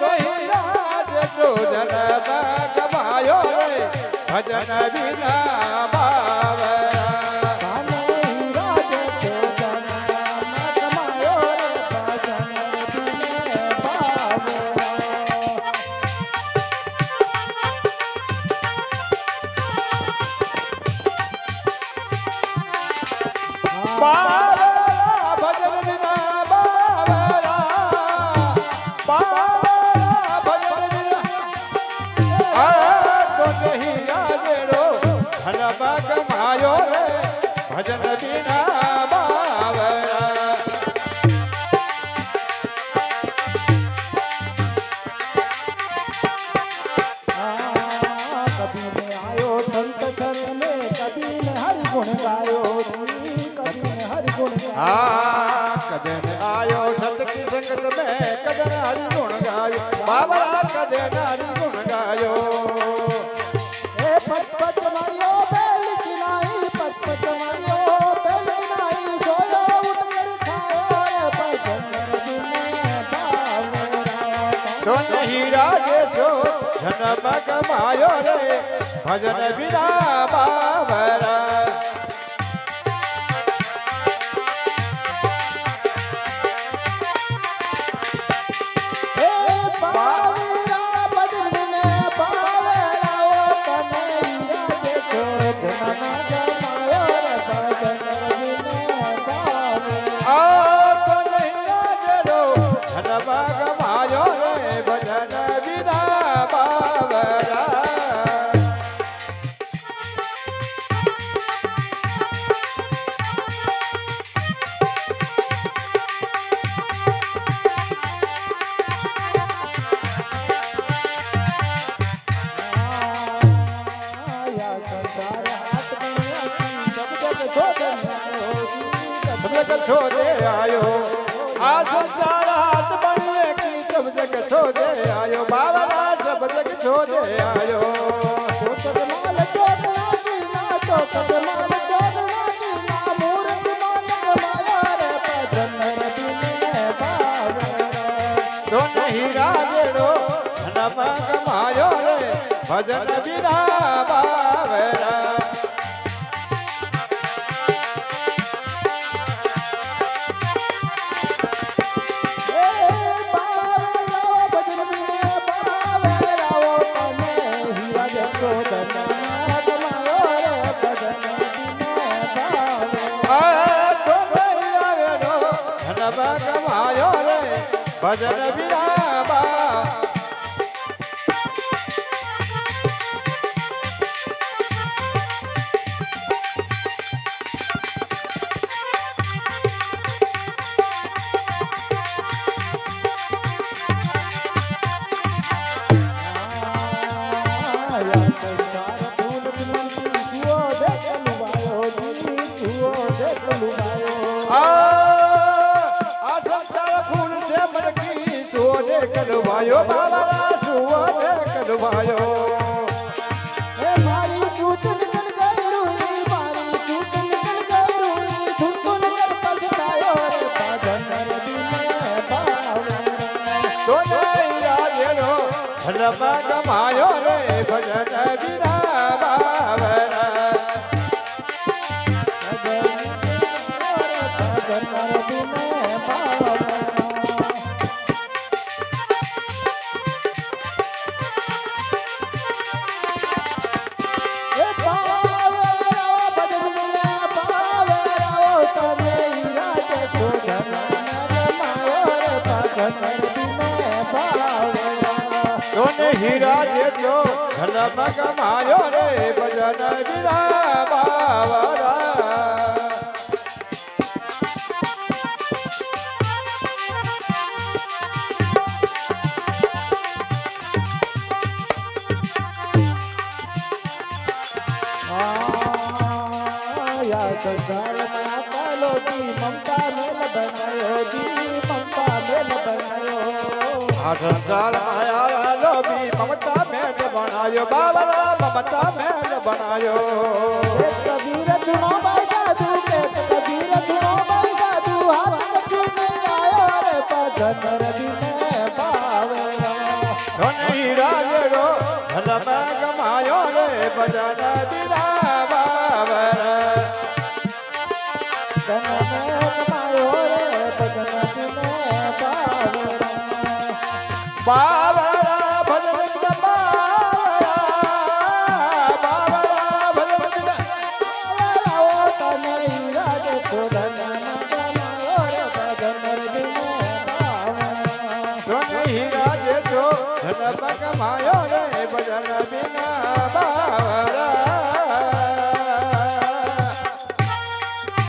નહીં રાજ જો જન્મ ગમાયો રે ભજન વિના બાવરા નહીં રાજ જો જન્મ ગમાયો રે ભજન વિને બાવરા બાવરા ભજન વિના બાવરા બાવરા ભજન વિના આ તો નહીં રાજડો ધનમ ગમાયો રે ભજન વિના બાવરા कभी ने आयो संत चरण में कभी ने हरि गुण गायो जी कभी ने हरि गुण गायो कदन आयो सत की संगत में कदन हरि गुण गायो बाबरा कदन हरि गुण गायो ए पच पच मारियो बेल की नाई पच पच मारियो बेल की नाई सोयो उठ कर खायो रे भजन बिने बावरा तो नहीं राजे जो जन्म गमायो रे भजन बिना बाबरा ए बावरा भजन बिने बावरा ओ तने राजे छो जन्म गमायो रे भजन बिने बावरा आ तो नहीं राजे रो जन्म गमायो रे भजन बिना बाबरा आया संसार हाथ में सब जग शोधन सब जग छोड़े आयो आ संसार हाथ बनने की सब जग छोड़े आयो बाबा सब जग छोड़े आयो चोचक माल चोदना की ना चोचक माल चोदना की ना मूर्ति मालिक माया रे भजन बिने बावरा तो नहीं राजड़ो धनम गमायो रे भजन बिना बावरा ए बावरा भजन बिने बावरा ओ तने हीरा जे चोदना गमायो रे भजन बिने बावरा आ तो नहीं राजड़ो धनम गमायो रे भजन बिना बा आया संसार फूल चुनरी सुओ देख लुगायो जी सुओ देख लुगायो आ संसार फूल से मन की सोने कलवायो बाबा सोने कलवायो ए मारी चूच निकल गई रूई मारी चूच निकल गई रूई धुन कर पछतायो रे भजन बिने बावरा तो नहीं राजेरो धर्म गमायो रे भजन बिना बावरा भजन बिने बावरा ए बावरा भजन बिने बावरा ओ तने राज शोधन गमायो रे भजन बिने बावरा तो नहीं राजेरो धर्म गमायो रे भजन बिना बावरा आया संसार माता लोगी ममता मेल बनायो जी ममता मेल बनायो आ संसार माया लोभी ममता में बनायो बाबा ममता में बनायो एक कबीर चुनो भाई साधु एक कबीर चुनो भाई साधु हाथ कछु नहीं आयो रे भजन बिने बावरा ધોની રાજડો ધલમ ગમાયો રે ભજન બિના બાવર તને કમાયો રે ભજન દિને બાવરા બાવરા ભજન બિના બાવરા ભજન બિના બાવરાઓ તને હીરા જે છો ધન કમાયો રે ભજન દિને બાવરા ધોની રાજડો ધલમ ગમાયો રે ભજન બિના બાવર